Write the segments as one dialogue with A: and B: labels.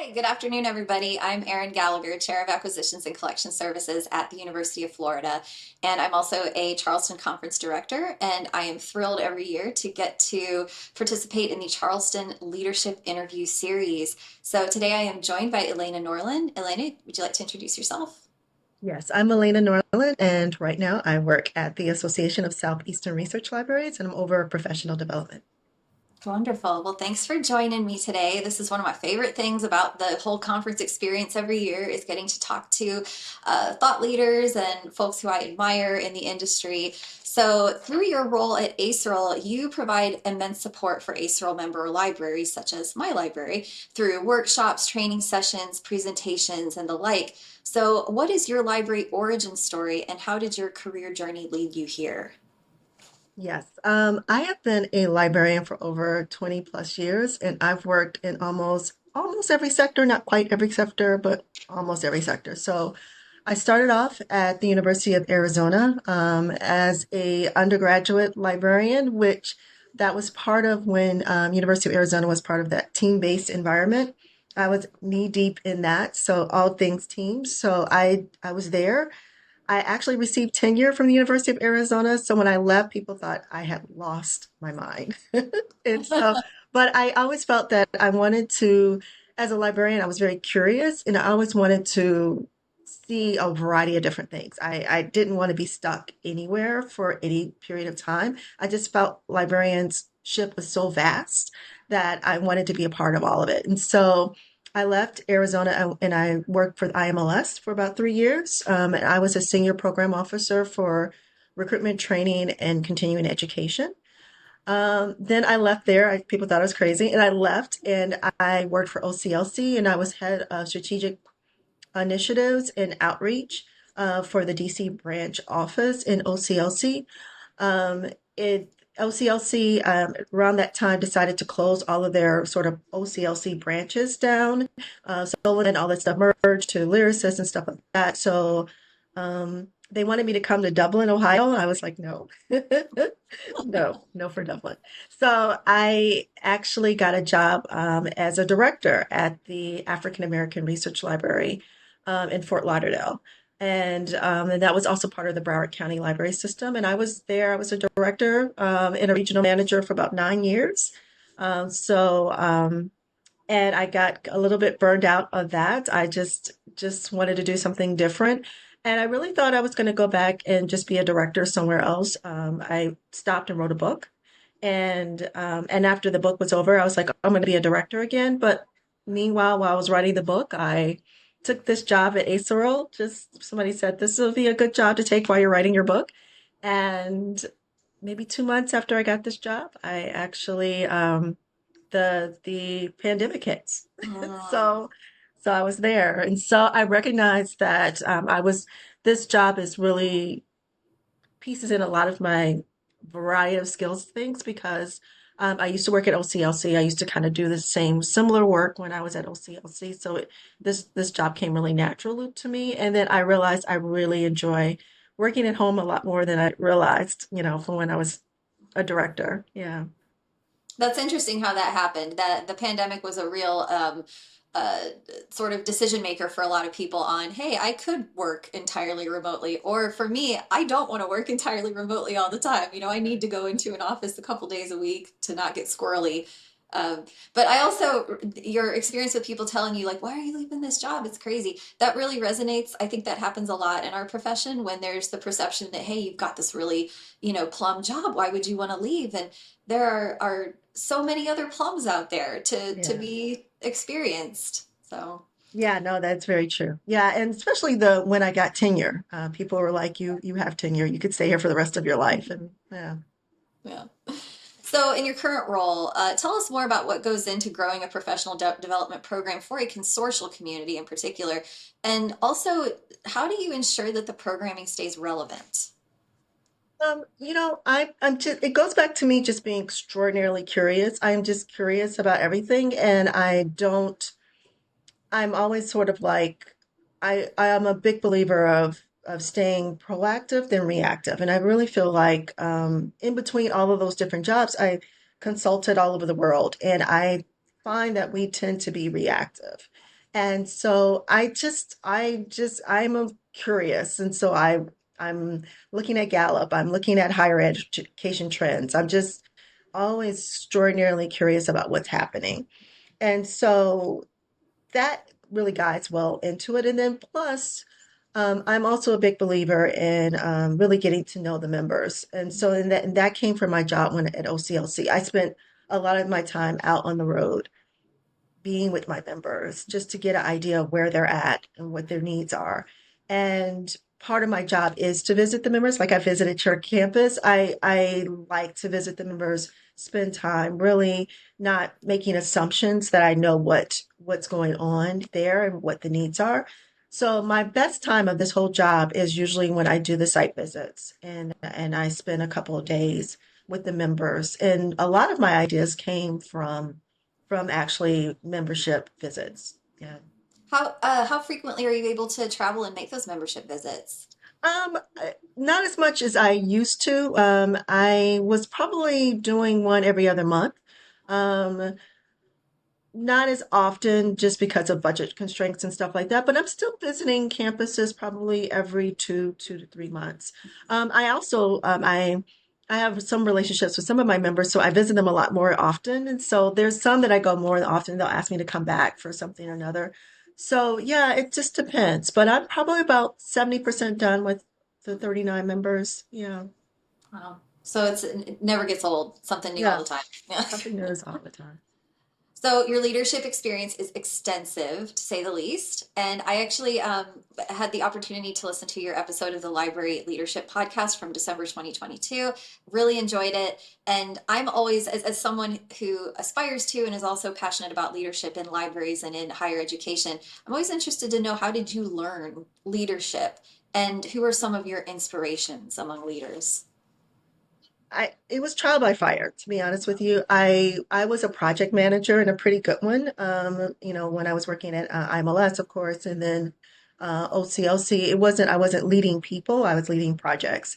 A: Hi, good afternoon, everybody. I'm Erin Gallagher, Chair of Acquisitions and Collection Services at the University of Florida. And I'm also a Charleston Conference Director. And I am thrilled every year to get to participate in the Charleston Leadership Interview Series. So today I am joined by Elaina Norlin. Elaina, would you like to introduce yourself?
B: Yes, I'm Elaina Norlin, and right now I work at the Association of Southeastern Research Libraries, and I'm over professional development.
A: Wonderful. Well, thanks for joining me today. This is one of my favorite things about the whole conference experience every year is getting to talk to thought leaders and folks who I admire in the industry. So, through your role at ACERL, you provide immense support for ACERL member libraries, such as my library, through workshops, training sessions, presentations, and the like. So, what is your library origin story, and how did your career journey lead you here?
B: Yes, I have been a librarian for over 20 plus years, and I've worked in almost every sector, not quite every sector, but almost every sector. So I started off at the University of Arizona as a undergraduate librarian, which that was part of when University of Arizona was part of that team-based environment. I was knee deep in that, so all things teams. So I was there. I actually received tenure from the University of Arizona. So when I left, people thought I had lost my mind. And so, but I always felt that I wanted to, as a librarian, I was very curious and I always wanted to see a variety of different things. I didn't want to be stuck anywhere for any period of time. I just felt librarianship was so vast that I wanted to be a part of all of it. And so I left Arizona and I worked for the IMLS for about 3 years. And I was a senior program officer for recruitment training and continuing education. Then I left there. People thought I was crazy, and I left and I worked for OCLC, and I was head of strategic initiatives and outreach for the DC branch office in OCLC. It OCLC around that time decided to close all of their sort of OCLC branches down. So and all that stuff merged to Lyricist and stuff like that. So they wanted me to come to Dublin, Ohio. I was like, no, no for Dublin. So I actually got a job as a director at the African American Research Library in Fort Lauderdale. And that was also part of the Broward County Library System. And I was there, I was a director and a regional manager for about 9 years. So and I got a little bit burned out of that. I just wanted to do something different. And I really thought I was going to go back and just be a director somewhere else. I stopped and wrote a book. And after the book was over, I was like, I'm going to be a director again. But meanwhile, while I was writing the book, I took this job at ACERL. Just somebody said this will be a good job to take while you're writing your book. And maybe 2 months after I got this job, I actually the pandemic hits.
A: Mm.
B: So so I was there, and so I recognized that I was this job is really pieces in a lot of my variety of skills things because I used to work at OCLC. I used to kind of do the same similar work when I was at OCLC. So this job came really natural to me, and then I realized I really enjoy working at home a lot more than I realized, from when I was a director. Yeah.
A: That's interesting how that happened. That the pandemic was a real uh, sort of decision maker for a lot of people on, hey, I could work entirely remotely. Or for me, I don't want to work entirely remotely all the time. I need to go into an office a couple days a week to not get squirrely. But I also, your experience with people telling you, like, why are you leaving this job? It's crazy. That really resonates. I think that happens a lot in our profession when there's the perception that, hey, you've got this really, plum job. Why would you want to leave? And there are so many other plums out there to
B: Yeah.
A: be experienced. So
B: Yeah, no, that's very true. Yeah, and especially the when I got tenure, people were like, "You have tenure. You could stay here for the rest of your life." And yeah.
A: yeah. So in your current role, tell us more about what goes into growing a professional development program for a consortial community in particular, and also how do you ensure that the programming stays relevant?
B: I'm just, it goes back to me just being extraordinarily curious. I'm just curious about everything, and I'm always sort of like, I am a big believer of staying proactive than reactive. And I really feel like in between all of those different jobs, I consulted all over the world, and I find that we tend to be reactive. And so I'm a curious. And so I'm looking at Gallup, I'm looking at higher education trends. I'm just always extraordinarily curious about what's happening. And so that really guides well into it. And then plus, I'm also a big believer in really getting to know the members. And so and that came from my job when at OCLC. I spent a lot of my time out on the road being with my members just to get an idea of where they're at and what their needs are. And part of my job is to visit the members. Like I visited your campus. I like to visit the members, spend time really not making assumptions that I know what's going on there and what the needs are. So my best time of this whole job is usually when I do the site visits and I spend a couple of days with the members. And a lot of my ideas came from actually membership visits. Yeah.
A: How frequently are you able to travel and make those membership visits?
B: Not as much as I used to. I was probably doing one every other month. Um, Not as often just because of budget constraints and stuff like that, but I'm still visiting campuses probably every 2 to 3 months. I also I have some relationships with some of my members, so I visit them a lot more often. And so there's some that I go more often. They'll ask me to come back for something or another. So yeah, it just depends. But I'm probably about 70% done with the 39 members. Yeah.
A: Wow. So it never gets old. Something new all
B: Yeah.
A: the time. Yeah.
B: Something new is all the time.
A: So your leadership experience is extensive, to say the least. And I actually had the opportunity to listen to your episode of the Library Leadership podcast from December 2022. Really enjoyed it. And I'm always, as someone who aspires to and is also passionate about leadership in libraries and in higher education, I'm always interested to know, how did you learn leadership? And who are some of your inspirations among leaders?
B: It was trial by fire, to be honest with you. I was a project manager and a pretty good one. When I was working at IMLS, of course, and then OCLC. I wasn't leading people, I was leading projects.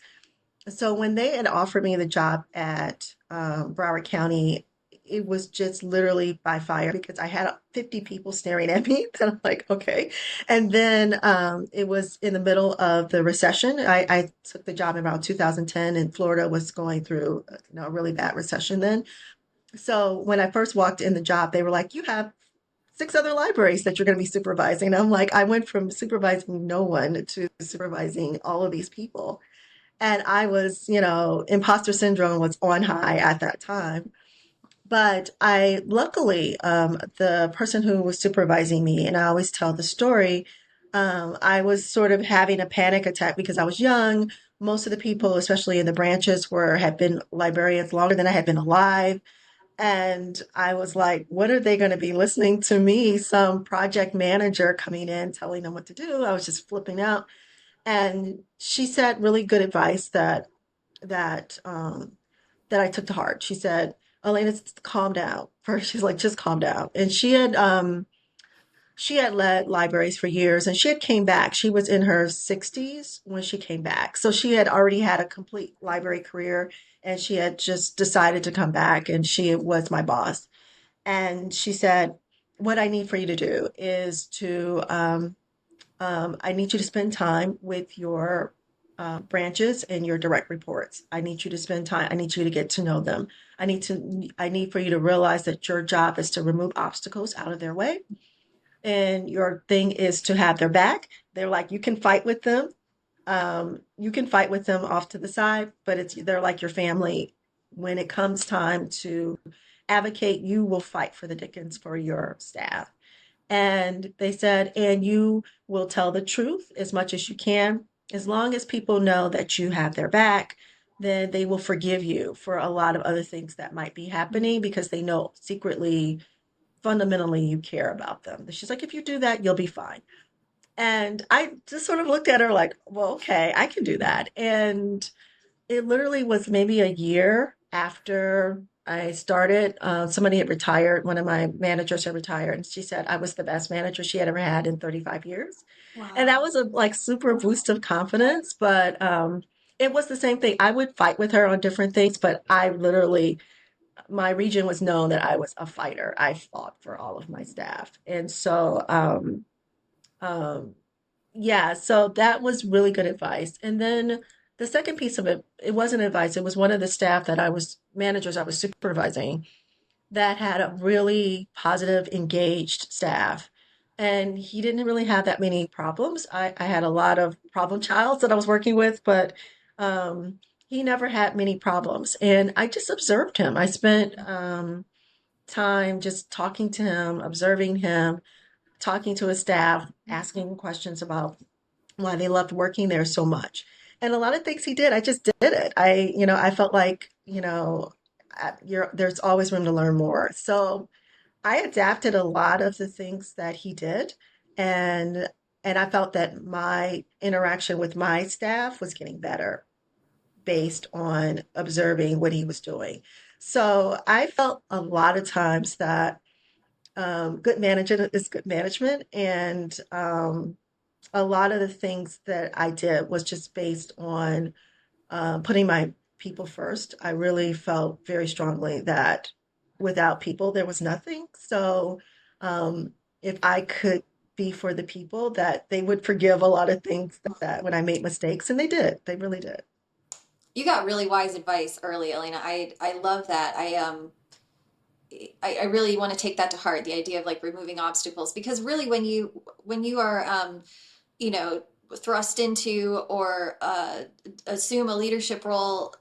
B: So when they had offered me the job at Broward County, it was just literally by fire because I had 50 people staring at me. And I'm like, okay. And then it was in the middle of the recession. I took the job in about 2010, and Florida was going through a really bad recession then. So when I first walked in the job, they were like, you have 6 other libraries that you're going to be supervising. And I'm like, I went from supervising no one to supervising all of these people. And I was, imposter syndrome was on high at that time. But I luckily, the person who was supervising me, and I always tell the story, I was sort of having a panic attack because I was young. Most of the people, especially in the branches, had been librarians longer than I had been alive. And I was like, what are they going to be listening to me? Some project manager coming in telling them what to do. I was just flipping out. And she said really good advice that that I took to heart. She said, "Elena, calm down." First, she's like, "Just calm down." And she had led libraries for years, and she had came back. She was in her 60s when she came back, so she had already had a complete library career, and she had just decided to come back. And she was my boss, and she said, "What I need for you to do is I need you to spend time with your branches and your direct reports. I need you to spend time. I need you to get to know them. I need for you to realize that your job is to remove obstacles out of their way. And your thing is to have their back. They're like, you can fight with them. You can fight with them off to the side, but they're like your family. When it comes time to advocate, you will fight for the Dickens for your staff." And they said, and you will tell the truth as much as you can. As long as people know that you have their back, then they will forgive you for a lot of other things that might be happening because they know secretly, fundamentally, you care about them. She's like, if you do that, you'll be fine. And I just sort of looked at her like, well, okay, I can do that. And it literally was maybe a year after I started. Somebody had retired. One of my managers had retired, and she said I was the best manager she had ever had in 35 years. And that
A: Wow.
B: was a like super boost of confidence. But it was the same thing. I would fight with her on different things, but I literally my region was known that I was a fighter. I fought for all of my staff. And so, um, yeah, so that was really good advice. And then the second piece of it, it wasn't advice, it was one of the staff that managers I was supervising that had a really positive, engaged staff. And he didn't really have that many problems. I had a lot of problem childs that I was working with, but um, he never had many problems. And I just observed him. I spent time just talking to him, observing him, talking to his staff, asking questions about why they loved working there so much. And a lot of things he did, I just did it. I felt like, there's always room to learn more. So I adapted a lot of the things that he did, and and I felt that my interaction with my staff was getting better based on observing what he was doing. So I felt a lot of times that good management is good management, and a lot of the things that I did was just based on putting my people first. I really felt very strongly that without people, there was nothing. So um, if I could be for the people, that they would forgive a lot of things that when I made mistakes, and they did, they really did.
A: You got really wise advice early, Elena. I love that. I really want to take that to heart, the idea of like removing obstacles, because really when you are you know thrust into or assume a leadership role,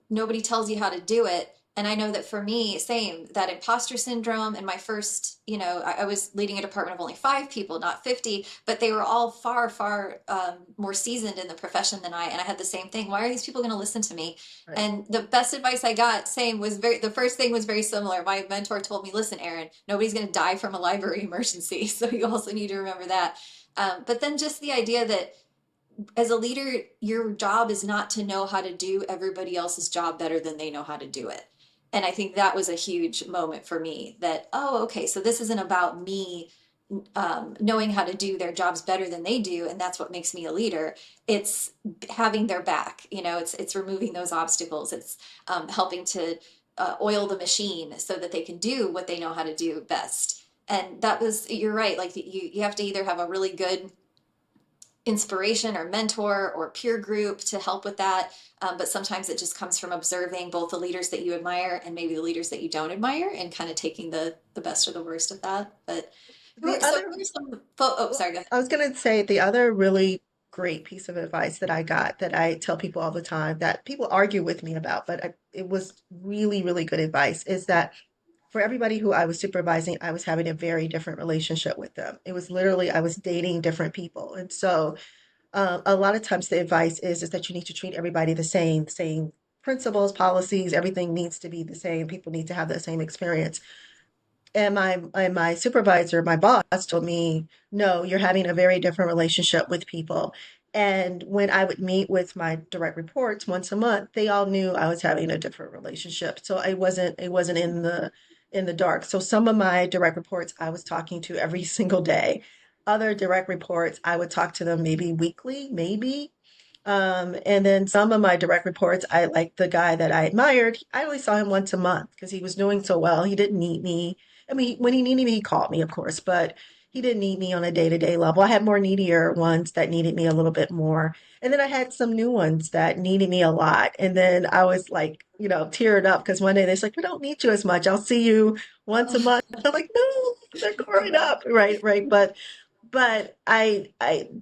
A: nobody tells you how to do it. And I know that for me, same, that imposter syndrome. And my first, I was leading a department of only 5 people, not 50, but they were all far, far more seasoned in the profession than I. And I had the same thing. Why are these people going to listen to me?
B: Right.
A: And the best advice I got, same, the first thing was very similar. My mentor told me, listen, Erin, nobody's going to die from a library emergency. So you also need to remember that. But then just the idea that as a leader, your job is not to know how to do everybody else's job better than they know how to do it. And I think that was a huge moment for me that, oh, okay, so this isn't about me knowing how to do their jobs better than they do, and that's what makes me a leader. It's having their back. It's removing those obstacles. It's helping to oil the machine so that they can do what they know how to do best. And that was, you're right. Like you have to either have a really good inspiration or mentor or peer group to help with that. But sometimes it just comes from observing both the leaders that you admire and maybe the leaders that you don't admire, and kind of taking the best or the worst of that. But
B: The
A: who
B: other,
A: are oh,
B: well,
A: sorry, go ahead.
B: I was going to say the other really great piece of advice that I got that I tell people all the time that people argue with me about, but it was really, really good advice is that for everybody who I was supervising, I was having a very different relationship with them. It was literally, I was dating different people. And so a lot of times the advice is that you need to treat everybody the same principles, policies, everything needs to be the same. People need to have the same experience. And my supervisor, my boss, told me, no, you're having a very different relationship with people. And when I would meet with my direct reports once a month, they all knew I was having a different relationship. So it wasn't in the dark. So some of my direct reports I was talking to every single day. Other direct reports, I would talk to them maybe weekly, maybe. And then some of my direct reports, I like the guy that I admired. I only saw him once a month because he was doing so well. He didn't need me. I mean, when he needed me, he called me, of course, but he didn't need me on a day-to-day level. I had more needier ones that needed me a little bit more. And then I had some new ones that needed me a lot. And then I was like, teared up because one day they're like, we don't need you as much. I'll see you once a month. I'm like, no, they're growing up. Right, right. But I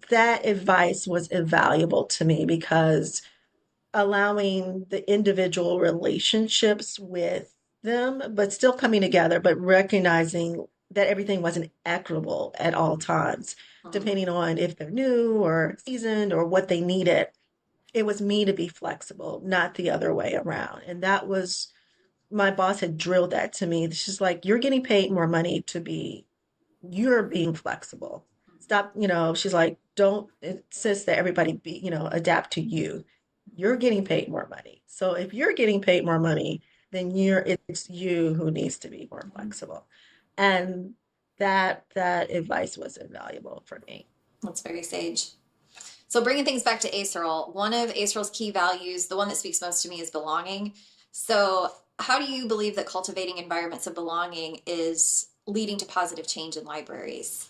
B: that advice was invaluable to me because allowing the individual relationships with them, but still coming together, but recognizing that everything wasn't equitable at all times,
A: Mhm.
B: depending on if they're new or seasoned or what they needed. It was me to be flexible, not the other way around. And that was my boss had drilled that to me. She's like, you're getting paid more money to be you're being flexible. Stop, she's like, don't insist that everybody be, adapt to you. You're getting paid more money. So if you're getting paid more money, then it's you who needs to be more
A: Mhm.
B: flexible. And that advice was invaluable for me.
A: That's very sage. So bringing things back to Acerl, one of Acerl's key values, the one that speaks most to me, is belonging. So how do you believe that cultivating environments of belonging is leading to positive change in libraries?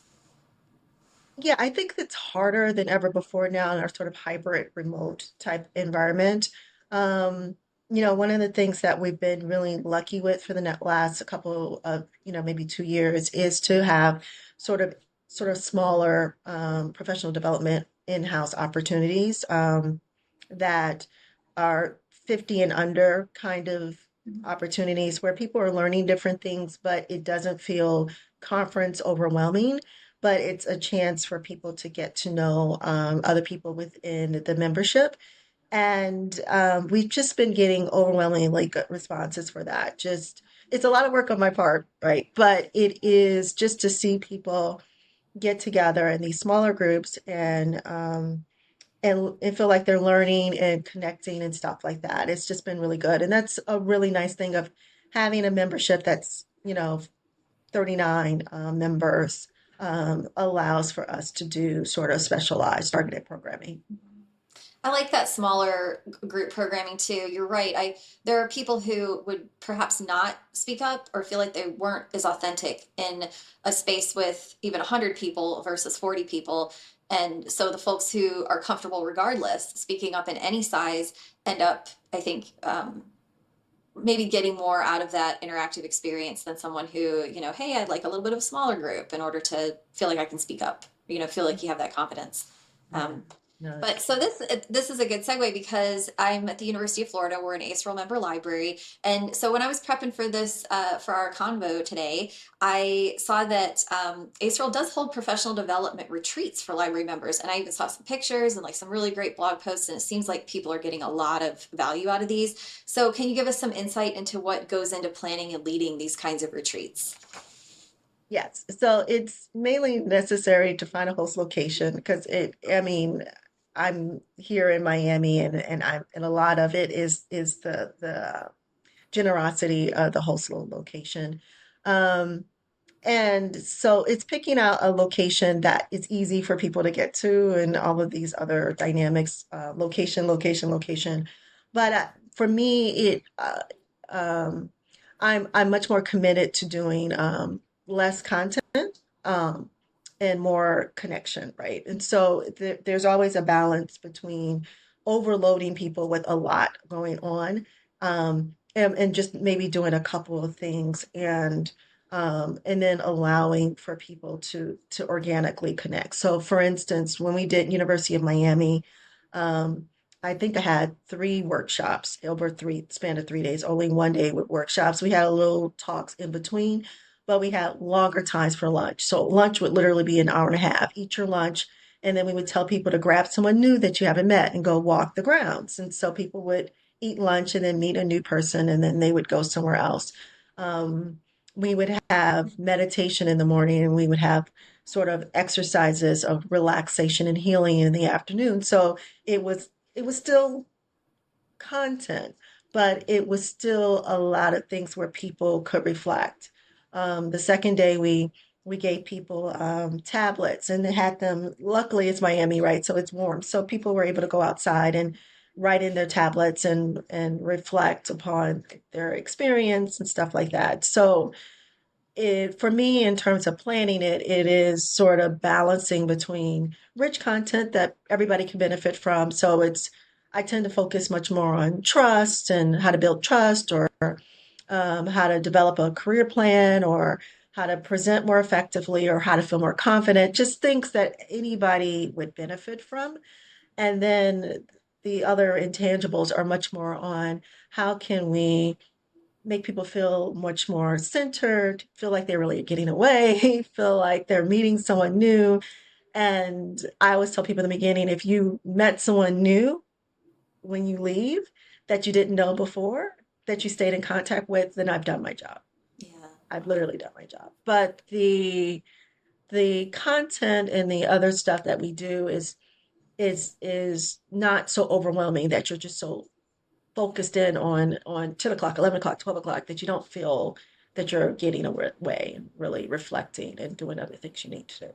B: Yeah, I think it's harder than ever before now in our sort of hybrid remote type environment. Um, one of the things that we've been really lucky with for the last couple of, maybe 2 years is to have sort of smaller professional development in-house opportunities that are 50 and under kind of opportunities where people are learning different things, but it doesn't feel conference overwhelming, but it's a chance for people to get to know other people within the membership. And we've just been getting overwhelmingly good responses for that. Just, it's a lot of work on my part, right? But it is just to see people get together in these smaller groups and feel like they're learning and connecting and stuff like that. It's just been really good. And that's a really nice thing of having a membership that's, 39 members allows for us to do sort of specialized targeted programming.
A: I like that smaller group programming too. You're right. There are people who would perhaps not speak up or feel like they weren't as authentic in a space with even 100 people versus 40 people. And so the folks who are comfortable regardless speaking up in any size end up, I think, maybe getting more out of that interactive experience than someone who, hey, I'd like a little bit of a smaller group in order to feel like I can speak up, feel like you have that confidence.
B: Yeah,
A: Um,
B: no, that's
A: but so
B: true.
A: this is a good segue because I'm at the University of Florida. We're an ACE member library, and so when I was prepping for this for our convo today, I saw that ACE does hold professional development retreats for library members, and I even saw some pictures and like some really great blog posts, and it seems like people are getting a lot of value out of these. So can you give us some insight into what goes into planning and leading these kinds of retreats?
B: Yes. So it's mainly necessary to find a host location because I mean, I'm here in Miami and a lot of it is the generosity of the host location. Um, And so it's picking out a location that is easy for people to get to and all of these other dynamics, location, location, location. But for me, um, I'm much more committed to doing less content um, and more connection, right? And so there's always a balance between overloading people with a lot going on and just maybe doing a couple of things and then allowing for people to organically connect. So, for instance, when we did University of Miami, um, I think I had 3 workshops over three span of 3 days. Only one day with workshops. We had a little talks in between, but we had longer times for lunch. So lunch would literally be an hour and a half. Eat your lunch, and then we would tell people to grab someone new that you haven't met and go walk the grounds. And so people would eat lunch and then meet a new person, and then they would go somewhere else. Um, we would have meditation in the morning and we would have sort of exercises of relaxation and healing in the afternoon. So it was still content, but it was still a lot of things where people could reflect. The second day we gave people tablets and they had them. Luckily, it's Miami, right? So it's warm, so people were able to go outside and write in their tablets and reflect upon their experience and stuff like that. So for me, in terms of planning it, it is sort of balancing between rich content that everybody can benefit from. So I tend to focus much more on trust and how to build trust or how to develop a career plan or how to present more effectively or how to feel more confident, just things that anybody would benefit from. And then the other intangibles are much more on how can we make people feel much more centered, feel like they're really getting away, feel like they're meeting someone new. And I always tell people in the beginning, if you met someone new when you leave that you didn't know before, that you stayed in contact with, then I've done my job.
A: Yeah.
B: I've literally done my job. But the content and the other stuff that we do is not so overwhelming that you're just so focused in on 10 o'clock, 11 o'clock, 12 o'clock that you don't feel that you're getting away, really reflecting and doing other things you need to do.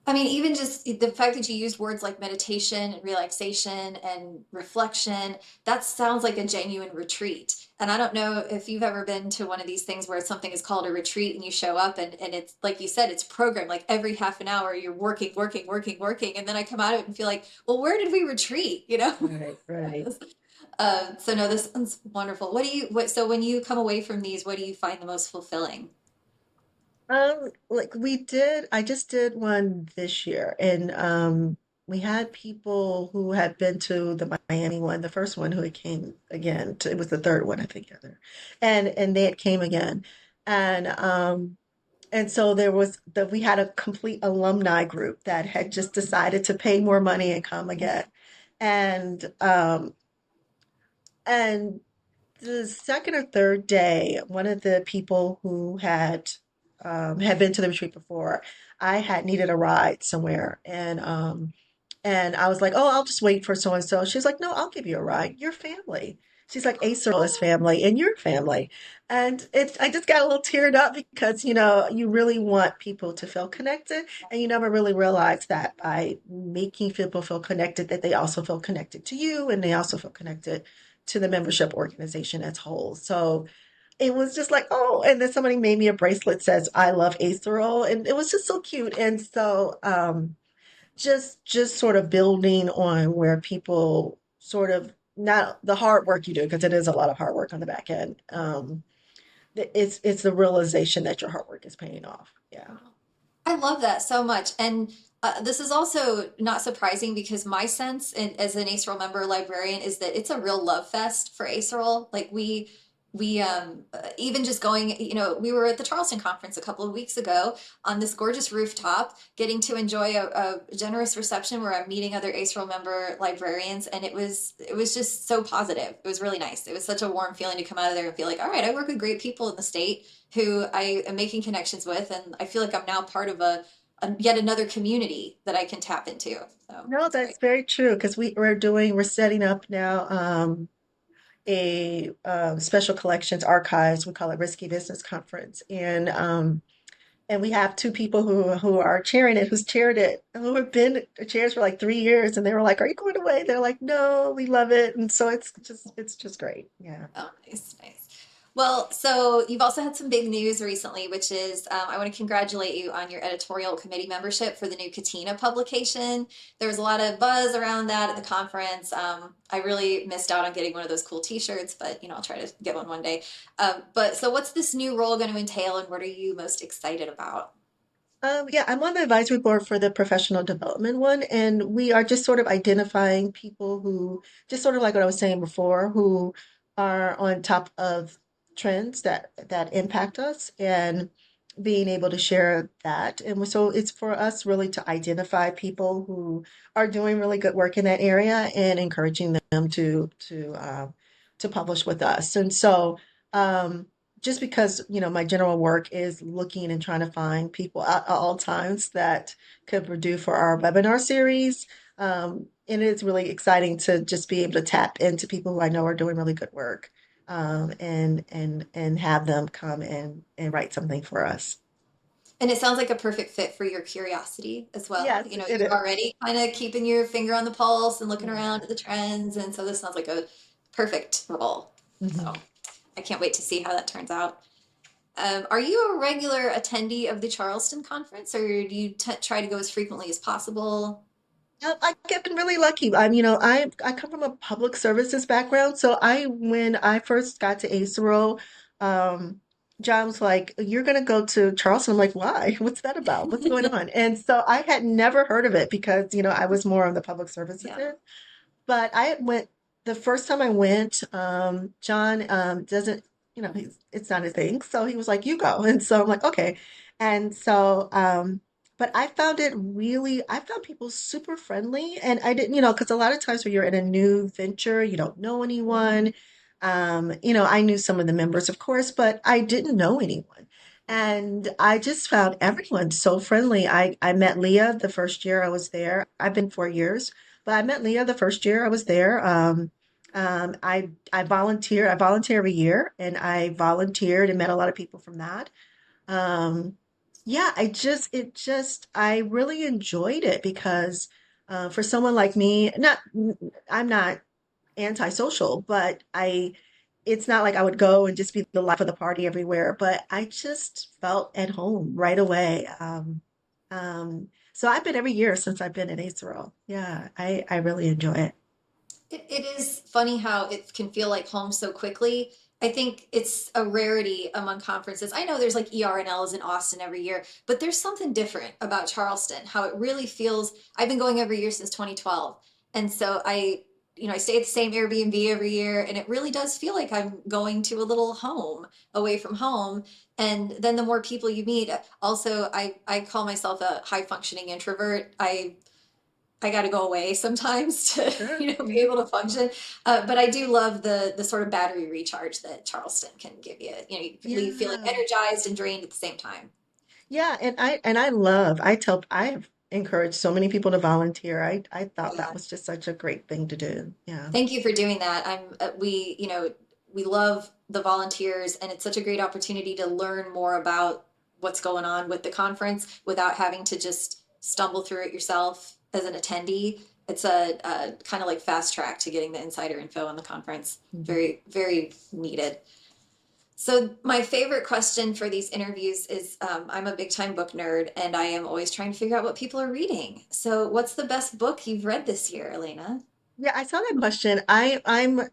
A: I mean, even just the fact that you used words like meditation and relaxation and reflection, that sounds like a genuine retreat. And I don't know if you've ever been to one of these things where something is called a retreat and you show up and it's like you said, it's programmed like every half an hour you're working, working, working, working. And then I come out of it and feel like, well, where did we retreat? You know?
B: Right, right.
A: So no, this sounds wonderful. So when you come away from these, what do you find the most fulfilling?
B: Like I just did one this year, and we had people who had been to the Miami one, the first one who had came again. It was the third one, I think, Heather, and they had came again, and and so we had a complete alumni group that had just decided to pay more money and come again, and and the second or third day, one of the people who had been to the retreat before, I had needed a ride somewhere, and I was like, "Oh, I'll just wait for so and so." She's like, "No, I'll give you a ride. Your family." She's like, "Acerless family and your family," and I just got a little teared up because you really want people to feel connected, and you never really realize that by making people feel connected, that they also feel connected to you, and they also feel connected to the membership organization as whole. So it was just like, oh, and then somebody made me a bracelet that says I love Acerol, and it was just so cute. And so just sort of building on where people sort of not the hard work you do, because it is a lot of hard work on the back end. It's the realization that your hard work is paying off. Yeah.
A: I love that so much. And this is also not surprising because my sense as an ACERL member librarian is that it's a real love fest for ACERL. Like even just going, we were at the Charleston conference a couple of weeks ago on this gorgeous rooftop, getting to enjoy a generous reception where I'm meeting other ACERL member librarians. And it was just so positive. It was really nice. It was such a warm feeling to come out of there and feel like, all right, I work with great people in the state who I am making connections with, and I feel like I'm now part of a yet another community that I can tap into. So
B: No,
A: it's great.
B: that's very true because we're setting up now a special collections archives. We call it Risky Business Conference, and we have two people who are chairing it, who's chaired it, who have been chairs for like 3 years, and they were like, "Are you going away?" They're like, "No, we love it," and so it's just great. Yeah.
A: Oh, nice, nice. Well, so you've also had some big news recently, which is I want to congratulate you on your editorial committee membership for the new Katina publication. There was a lot of buzz around that at the conference. I really missed out on getting one of those cool T-shirts, but I'll try to get one day. But so, what's this new role going to entail, and what are you most excited about?
B: Yeah, I'm on the advisory board for the professional development one, and we are just sort of identifying people who, just sort of like what I was saying before, who are on top of trends that impact us, and being able to share that. And so it's for us really to identify people who are doing really good work in that area and encouraging them to publish with us. And so. Um, just because my general work is looking and trying to find people at all times that could produce for our webinar series, and it's really exciting to just be able to tap into people who I know are doing really good work, and have them come and write something for us.
A: And it sounds like a perfect fit for your curiosity as well.
B: Yes, it
A: You're
B: is.
A: already kind of keeping your finger on the pulse and looking around
B: Yeah.
A: at the trends. And so this sounds like a perfect role. So
B: Mhm.
A: I can't wait to see how that turns out. Are you a regular attendee of the Charleston conference or do you try to go as frequently as possible?
B: I've been really lucky. I come from a public services background, so when I first got to ACERO, um, John was like, "You're gonna go to Charleston." I'm like, "Why? What's that about? What's going on?" And so I had never heard of it because I was more on the public services
A: Yeah.
B: end. But I went the first time I went, John doesn't, it's not his thing. So he was like, "You go." And so I'm like, "Okay." And so, but I found people super friendly. And I didn't, because a lot of times when you're in a new venture, you don't know anyone. I knew some of the members, of course, but I didn't know anyone. And I just found everyone so friendly. I met Leah the first year I was there. I've been 4 years. But I met Leah the first year I was there. I volunteer. I volunteer every year, and I volunteered and met a lot of people from that. Um, Yeah, I really enjoyed it because for someone like me, I'm not antisocial, but it's not like I would go and just be the life of the party everywhere, but I just felt at home right away. So I've been every year since I've been in Israel. Yeah, I really enjoy it.
A: It is funny how it can feel like home so quickly. I think it's a rarity among conferences. I know there's like ERNLs in Austin every year, but there's something different about Charleston, how it really feels. I've been going every year since 2012. And so I stay at the same Airbnb every year, and it really does feel like I'm going to a little home away from home. And then the more people you meet, also, I call myself a high functioning introvert. I got to go away sometimes to,
B: Sure.
A: be
B: Hmm.
A: able to function. But I do love the sort of battery recharge that Charleston can give you. You leave feeling
B: Yeah.
A: energized and drained at the same time.
B: Yeah, I've encouraged so many people to volunteer. I thought that
A: Yeah.
B: was just such a great thing to do. Yeah.
A: Thank you for doing that. We love the volunteers, and it's such a great opportunity to learn more about what's going on with the conference without having to just stumble through it yourself as an attendee. It's a kind of like fast track to getting the insider info on the conference.
B: Mhm.
A: Very, very needed. So my favorite question for these interviews is I'm a big time book nerd, and I am always trying to figure out what people are reading. So what's the best book you've read this year, Elena?
B: Yeah, I saw that question. I'm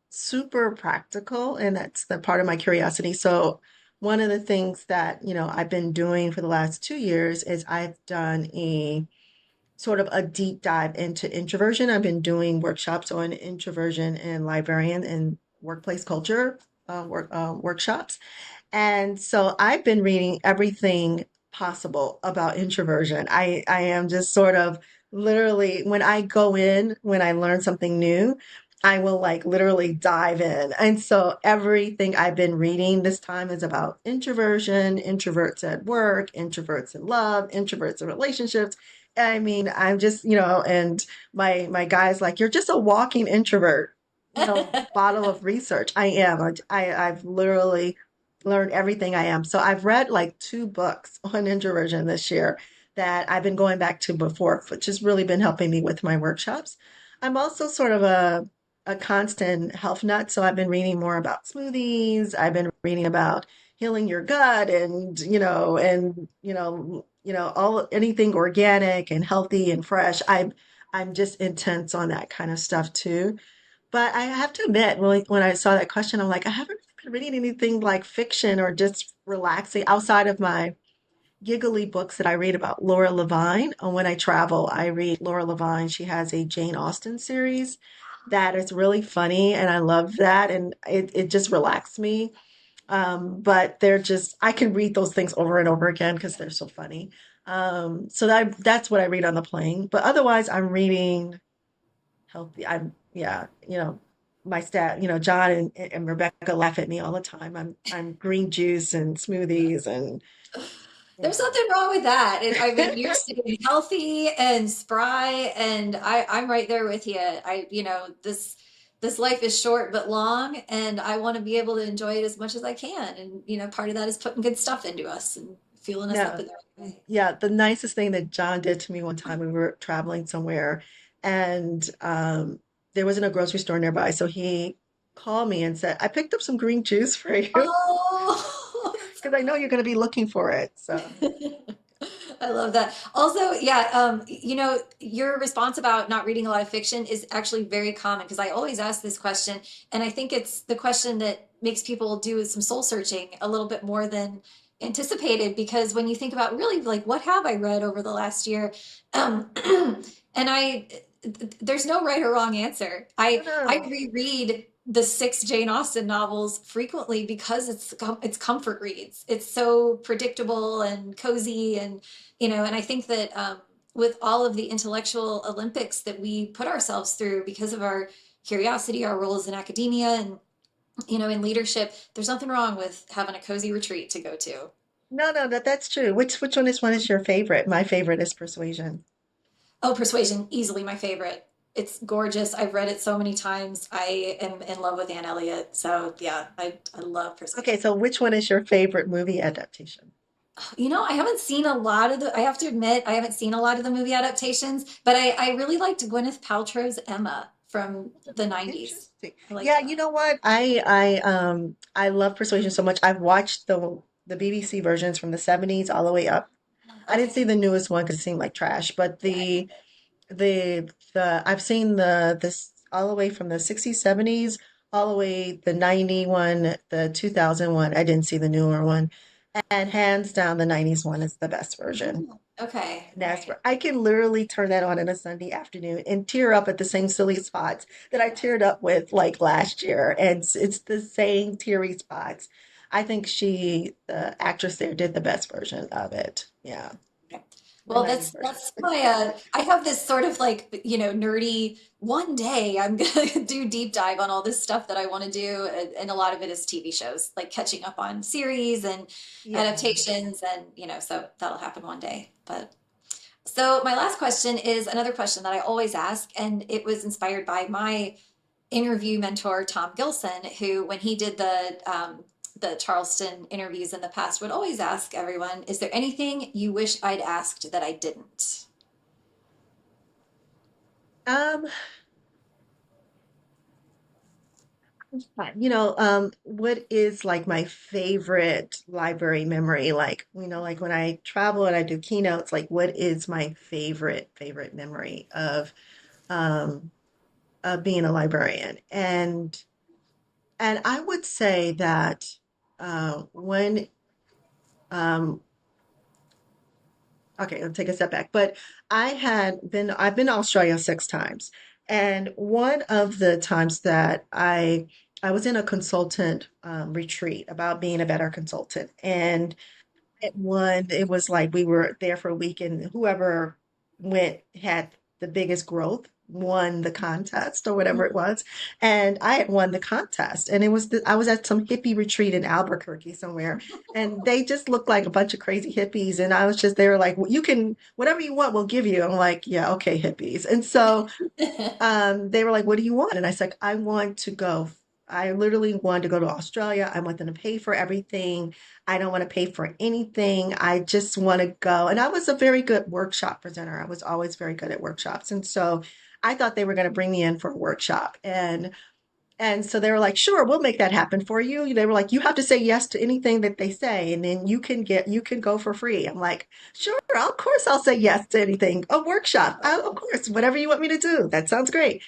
B: super practical, and that's the part of my curiosity. So one of the things that, I've been doing for the last 2 years is I've done a sort of a deep dive into introversion. I've been doing workshops on introversion and librarian and workplace culture workshops. And so I've been reading everything possible about introversion. I am just sort of literally, when I learn something new, I will like literally dive in. And so everything I've been reading this time is about introversion, introverts at work, introverts in love, introverts in relationships. I mean, I'm just, and my guy's like, you're just a walking introvert, bottle of research. I am. I've literally learn everything I am. So I've read like 2 books on introversion this year that I've been going back to before, which has really been helping me with my workshops. I'm also sort of a constant health nut, so I've been reading more about smoothies. I've been reading about healing your gut and all anything organic and healthy and fresh. I'm just intense on that kind of stuff too. But I have to admit, when I saw that question, I'm like, I haven't been reading anything like fiction or just relaxing outside of my giggly books that I read about Laura Levine. And when I travel, I read Laura Levine. She has a Jane Austen series that is really funny, and I love that, and it just relaxed me. But I can read those things over and over again because they're so funny. So that's what I read on the plane. But otherwise, I'm reading healthy. Yeah, my staff, John and Rebecca laugh at me all the time. I'm green juice and smoothies and
A: There's
B: yeah.
A: nothing wrong with that. I mean, you're staying healthy and spry, and I'm right there with you. This life is short but long, and I want to be able to enjoy it as much as I can. And part of that is putting good stuff into us and fueling us up
B: No,
A: in the right way.
B: yeah, the nicest thing that John did to me one time, we were traveling somewhere and there wasn't a grocery store nearby. So he called me and said, I picked up some green juice for you
A: Oh,
B: because I know you're going to be looking for it. So,
A: I love that. Also, yeah, your response about not reading a lot of fiction is actually very common because I always ask this question, and I think it's the question that makes people do some soul searching a little bit more than anticipated. Because when you think about really like what have I read over the last year, um, and there's no right or wrong answer. I
B: no.
A: reread the 6 Jane Austen novels frequently because it's comfort reads. It's so predictable and cozy, and I think that with all of the intellectual Olympics that we put ourselves through because of our curiosity, our roles in academia, and in leadership, there's nothing wrong with having a cozy retreat to go to.
B: No, that's true. Which one is your favorite? My favorite is Persuasion.
A: Oh, Persuasion, easily my favorite. It's gorgeous. I've read it so many times. I am in love with Anne Elliot. So yeah, I love
B: Okay,
A: Persuasion.
B: so which one is your favorite movie adaptation?
A: I haven't seen a lot of I have to admit, I haven't seen a lot of the movie adaptations, but I really liked Gwyneth Paltrow's Emma from the 90s.
B: Interesting.
A: I liked
B: Yeah, you
A: that.
B: know what? I love Persuasion so much. I've watched the BBC versions from the 70s all the way up. I didn't see
A: Okay.
B: the newest one because it seemed like trash, but
A: Yeah.
B: the I've seen the this all the way from the 60s, 70s, all the way the 91, the 2001. I didn't see the newer one. And hands down, the 90s one is the best version.
A: Okay. All right.
B: Nasper. I can literally turn that on a Sunday afternoon and tear up at the same silly spots that I teared up with like last year. And it's the same teary spots. I think the actress there, did the best version of it. Yeah,
A: Okay.
B: the
A: Well,
B: 90s version.
A: that's my I have this sort of like, nerdy one day I'm gonna do deep dive on all this stuff that I want to do, and a lot of it is TV shows, like catching up on series and
B: Yeah.
A: adaptations, and so that'll happen one day. But so my last question is another question that I always ask, and it was inspired by my interview mentor Tom Gilson, who, when he did the Charleston interviews in the past, would always ask everyone, "Is there anything you wish I'd asked that I didn't?"
B: Um, what is like my favorite library memory? Like, like when I travel and I do keynotes, like what is my favorite memory um of being a librarian? And I would say that when um okay, I'll take a step back. But I've been to Australia 6 times. And one of the times that I was in a consultant retreat about being a better consultant. And it was like we were there for a week, and whoever went had the biggest growth won the contest or whatever it was. And I had won the contest. And I was at some hippie retreat in Albuquerque somewhere, and they just looked like a bunch of crazy hippies. And I was just, they were like, "Well, you can, whatever you want, we'll give you." I'm like, "Yeah, okay, hippies." And so they were like, "What do you want?" And I said, "I want to go. I literally want to go to Australia. I want them to pay for everything. I don't want to pay for anything. I just want to go." And I was a very good workshop presenter. I was always very good at workshops. And so I thought they were going to bring me in for a workshop. And so they were like, "Sure, we'll make that happen for you." They were like, "You have to say yes to anything that they say, and then you can go for free." I'm like, "Sure, of course I'll say yes to anything. A workshop, of course, whatever you want me to do. That sounds great."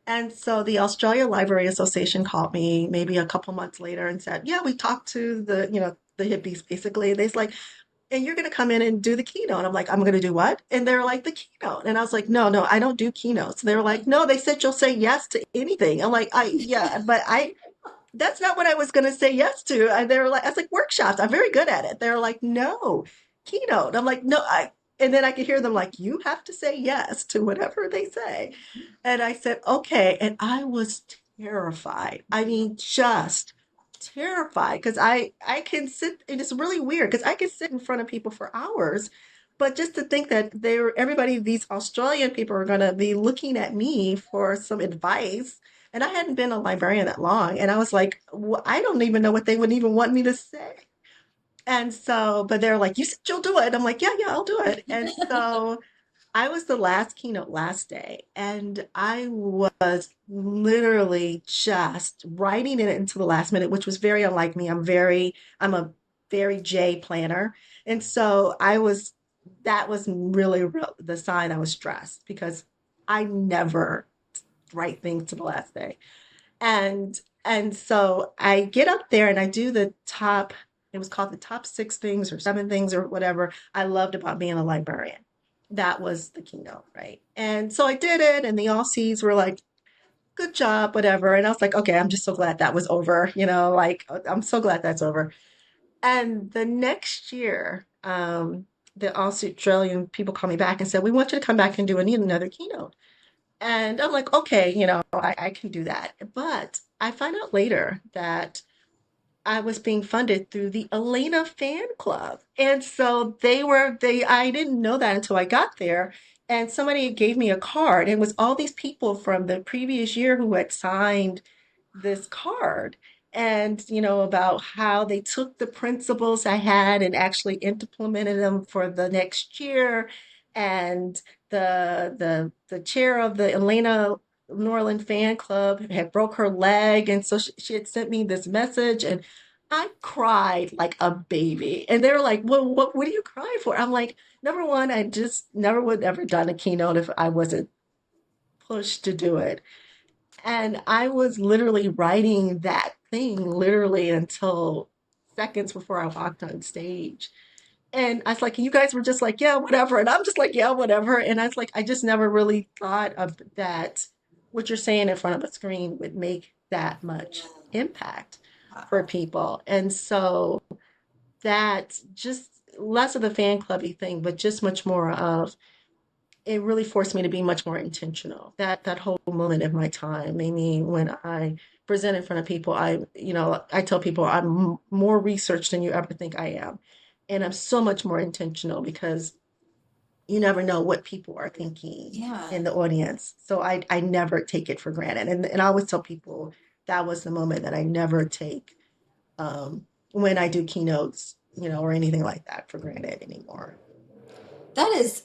B: And so the Australia Library Association called me maybe a couple months later and said, "Yeah, we talked to the hippies basically." They're like, "And you're going to come in and do the keynote." I'm like, "I'm going to do what?" And they're like, "The keynote." And I was like, "No, no, I don't do keynotes." They were like, "No, they said you'll say yes to anything." I'm like, yeah, but that's not what I was going to say yes to." And they were like, I was like, "Workshops, I'm very good at it." They were like, "No, keynote." I'm like, "No, and then I could hear them like, "You have to say yes to whatever they say." And I said, "Okay." And I was terrified. I mean, just terrified because I can sit, and it's really weird because I can sit in front of people for hours, but just to think that everybody, these Australian people are going to be looking at me for some advice. And I hadn't been a librarian that long. And I was like, I don't even know what they would even want me to say." And so, but they're like, "You said you'll do it." I'm like, "Yeah, yeah, I'll do it." And so I was the last keynote last day, and I was literally just writing it into the last minute, which was very unlike me. I'm a very J planner. And so that was really the sign I was stressed because I never write things to the last day. And so I get up there and I do the top, it was called the top 6 things or 7 things or whatever I loved about being a librarian. That was the keynote, right? And so I did it, and the Aussies were like, "Good job," whatever. And I was like, "Okay, I'm just so glad that was over, like I'm so glad that's over." And the next year, the Australian people called me back and said, "We want you to come back and do another keynote." And I'm like, "Okay, I can do that." But I find out later that I was being funded through the Elaina fan club. And so I didn't know that until I got there. and somebody gave me a card. It was all these people from the previous year who had signed this card, and about how they took the principles I had and actually implemented them for the next year. And the chair of the Elaina Norlin fan club had broke her leg, and so she had sent me this message, and I cried like a baby. And they were like, "Well, what are you crying for?" I'm like, number one, I just never would ever done a keynote if I wasn't pushed to do it. And I was literally writing that thing literally until seconds before I walked on stage. And I was like, you guys were just like, yeah, whatever. And I'm just like, yeah, whatever. And I was like, I just never really thought of that. What you're saying in front of a screen would make that much impact for
A: Wow.
B: people. And so that just less of the fan clubby thing, but just much more of it really forced me to be much more intentional. That whole moment of my time made me when I present in front of people, I tell people I'm more researched than you ever think I am. And I'm so much more intentional because you never know what people are thinking
A: Yeah.
B: in the audience. So I never take it for granted. And I always tell people that was the moment that I never take when I do keynotes, or anything like that for granted anymore.
A: That is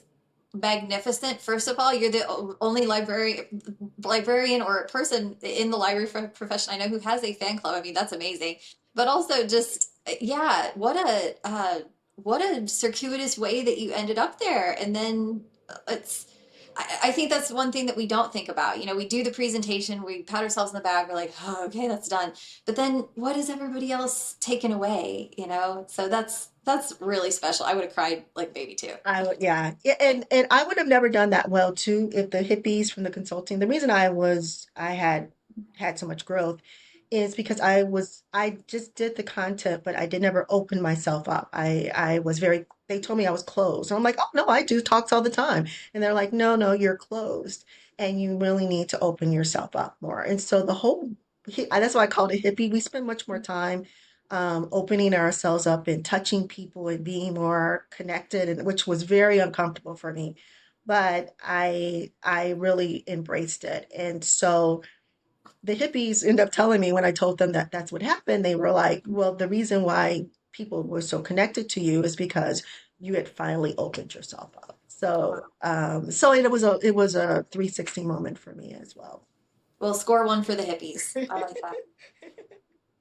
A: magnificent. First of all, you're the only librarian or person in the library profession I know who has a fan club. I mean, that's amazing. But also, just yeah, what a circuitous way that you ended up there. And then it's. I think that's one thing that we don't think about. You know, we do the presentation, we pat ourselves on the back, we're like, oh, okay, that's done. But then, what is everybody else taken away? You know, so that's really special. I would have cried like a baby too.
B: I would, yeah. Yeah, and I would have never done that well too if the hippies from the consulting. The reason I had so much growth is because I just did the content, but I did never open myself up. I was very, they told me I was closed. And I'm like, oh no, I do talks all the time. And they're like, no, no, you're closed and you really need to open yourself up more. And so that's why I called it hippie. We spend much more time opening ourselves up and touching people and being more connected, and which was very uncomfortable for me. But I really embraced it. And so the hippies ended up telling me when I told them that that's what happened, they were like, well, the reason why people were so connected to you is because you had finally opened yourself up. So it was a 360 moment for me as well.
A: We'll score one for the hippies. I like that.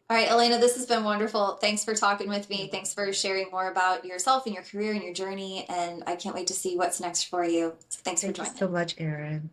A: All right, Elena, this has been wonderful. Thanks for talking with
B: You're
A: me. Thanks for
B: welcome.
A: sharing more about yourself and your career and your journey. And I can't wait to see what's next for you. So thanks for
B: Thank you
A: joining.
B: so much, Erin.